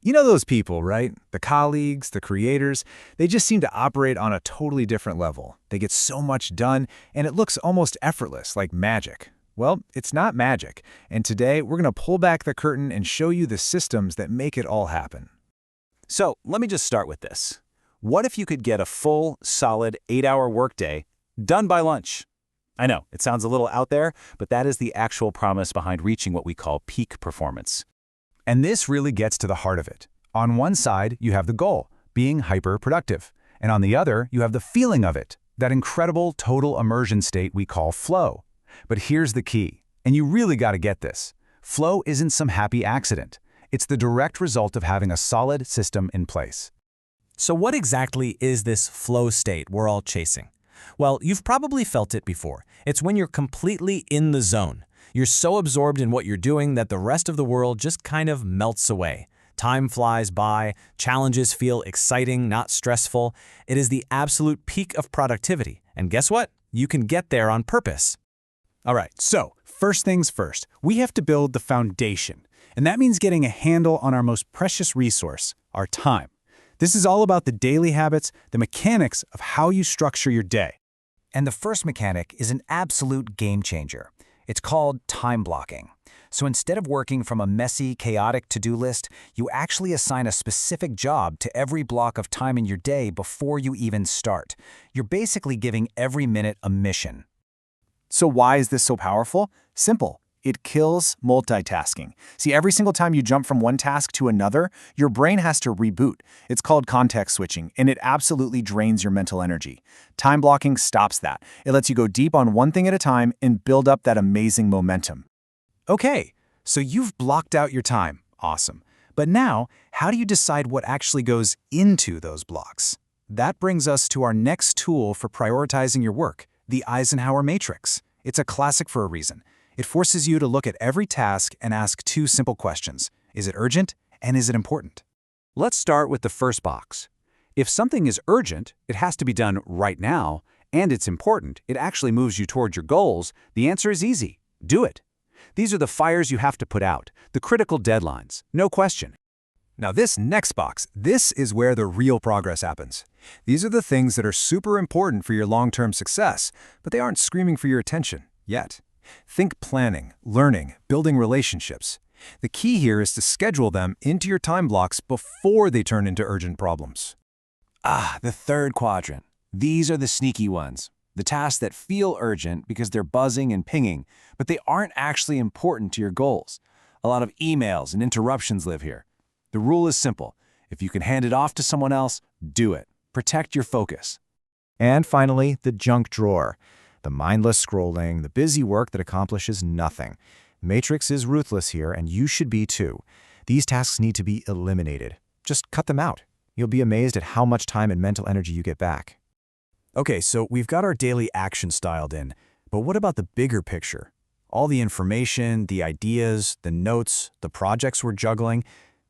You know those people, right? The colleagues, the creators, they just seem to operate on a totally different level. They get so much done, and it looks almost effortless, like magic. Well, it's not magic, and today we're going to pull back the curtain and show you the systems that make it all happen. So let me just start with this. What if you could get a full, solid 8-hour workday done by lunch? I know, it sounds a little out there, but that is the actual promise behind reaching what we call peak performance. And this really gets to the heart of it. On one side, you have the goal, being hyper-productive. And on the other, you have the feeling of it, that incredible total immersion state we call flow. But here's the key, and you really got to get this. Flow isn't some happy accident. It's the direct result of having a solid system in place. So what exactly is this flow state we're all chasing? Well, you've probably felt it before. It's when you're completely in the zone. You're so absorbed in what you're doing that the rest of the world just kind of melts away. Time flies by, challenges feel exciting, not stressful. It is the absolute peak of productivity. And guess what? You can get there on purpose. All right, so first things first, we have to build the foundation. And that means getting a handle on our most precious resource, our time. This is all about the daily habits, the mechanics of how you structure your day. And the first mechanic is an absolute game changer. It's called time blocking. So instead of working from a messy, chaotic to-do list, you actually assign a specific job to every block of time in your day before you even start. You're basically giving every minute a mission. So why is this so powerful? Simple. It kills multitasking. See, every single time you jump from one task to another, your brain has to reboot. It's called context switching, and it absolutely drains your mental energy. Time blocking stops that. It lets you go deep on one thing at a time and build up that amazing momentum. Okay, so you've blocked out your time. Awesome. But now, how do you decide what actually goes into those blocks? That brings us to our next tool for prioritizing your work, the Eisenhower Matrix. It's a classic for a reason. It forces you to look at every task and ask two simple questions. Is it urgent, and is it important? Let's start with the first box. If something is urgent, it has to be done right now, and it's important, it actually moves you toward your goals, the answer is easy. Do it. These are the fires you have to put out, the critical deadlines, no question. Now this next box, this is where the real progress happens. These are the things that are super important for your long-term success, but they aren't screaming for your attention yet. Think planning, learning, building relationships. The key here is to schedule them into your time blocks before they turn into urgent problems. The third quadrant. These are the sneaky ones. The tasks that feel urgent because they're buzzing and pinging, but they aren't actually important to your goals. A lot of emails and interruptions live here. The rule is simple. If you can hand it off to someone else, do it. Protect your focus. And finally, the junk drawer. The mindless scrolling, the busy work that accomplishes nothing. Matrix is ruthless here, and you should be too. These tasks need to be eliminated. Just cut them out. You'll be amazed at how much time and mental energy you get back. Okay, so we've got our daily actions dialed in, but what about the bigger picture? All the information, the ideas, the notes, the projects we're juggling.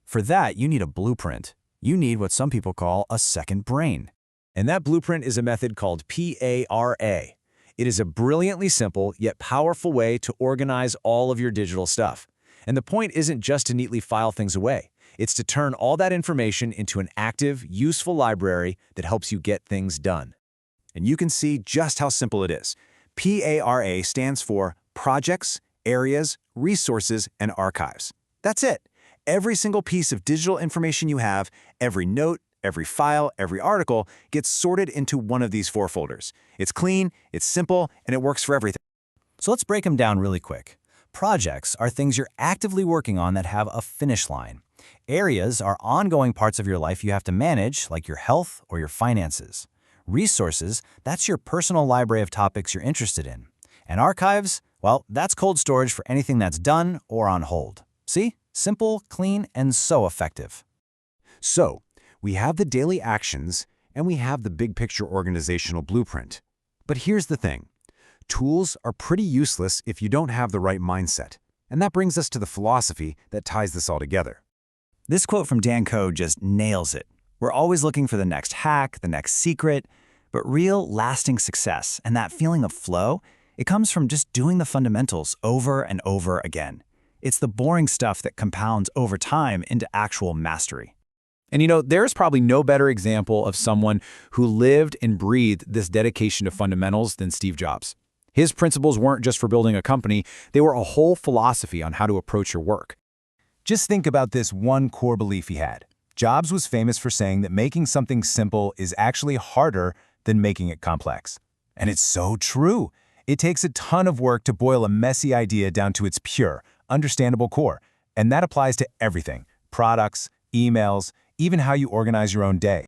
For that, you need a blueprint. You need what some people call a second brain. And that blueprint is a method called PARA. It is a brilliantly simple yet powerful way to organize all of your digital stuff. And the point isn't just to neatly file things away. It's to turn all that information into an active, useful library that helps you get things done. And you can see just how simple it is. PARA stands for Projects, Areas, Resources, and Archives. That's it. Every single piece of digital information you have, every note, every file, every article gets sorted into one of these 4 folders. It's clean, it's simple, and it works for everything. So let's break them down really quick. Projects are things you're actively working on that have a finish line. Areas are ongoing parts of your life you have to manage, like your health or your finances. Resources, that's your personal library of topics you're interested in. And archives, well, that's cold storage for anything that's done or on hold. See? Simple, clean, and so effective. So, we have the daily actions, and we have the big picture organizational blueprint. But here's the thing. Tools are pretty useless if you don't have the right mindset. And that brings us to the philosophy that ties this all together. This quote from Dan Code just nails it. We're always looking for the next hack, the next secret, but real, lasting success and that feeling of flow, it comes from just doing the fundamentals over and over again. It's the boring stuff that compounds over time into actual mastery. And there's probably no better example of someone who lived and breathed this dedication to fundamentals than Steve Jobs. His principles weren't just for building a company, they were a whole philosophy on how to approach your work. Just think about this one core belief he had. Jobs was famous for saying that making something simple is actually harder than making it complex. And it's so true. It takes a ton of work to boil a messy idea down to its pure, understandable core. And that applies to everything: products, emails, even how you organize your own day.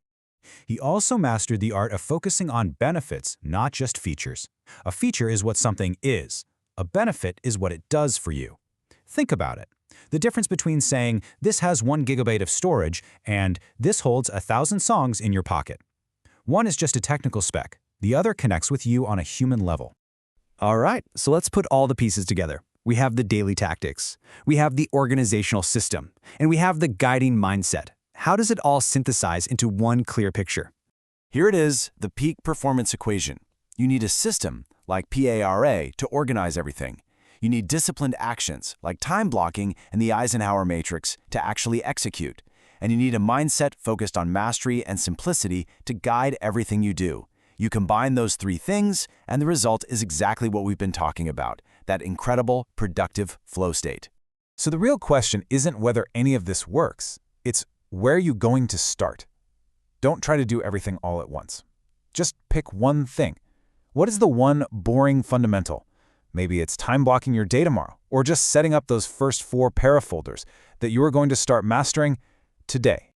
He also mastered the art of focusing on benefits, not just features. A feature is what something is. A benefit is what it does for you. Think about it. The difference between saying, "This has 1 gigabyte of storage," and "This holds 1,000 songs in your pocket." One is just a technical spec. The other connects with you on a human level. All right, so let's put all the pieces together. We have the daily tactics. We have the organizational system. And we have the guiding mindset. How does it all synthesize into one clear picture? Here it is, the peak performance equation. You need a system, like PARA, to organize everything. You need disciplined actions, like time blocking and the Eisenhower matrix, to actually execute. And you need a mindset focused on mastery and simplicity to guide everything you do. You combine those 3 things, and the result is exactly what we've been talking about, that incredible, productive flow state. So the real question isn't whether any of this works. It's, where are you going to start? Don't try to do everything all at once. Just pick one thing. What is the one boring fundamental? Maybe it's time blocking your day tomorrow, or just setting up those first 4 parafolders that you are going to start mastering today.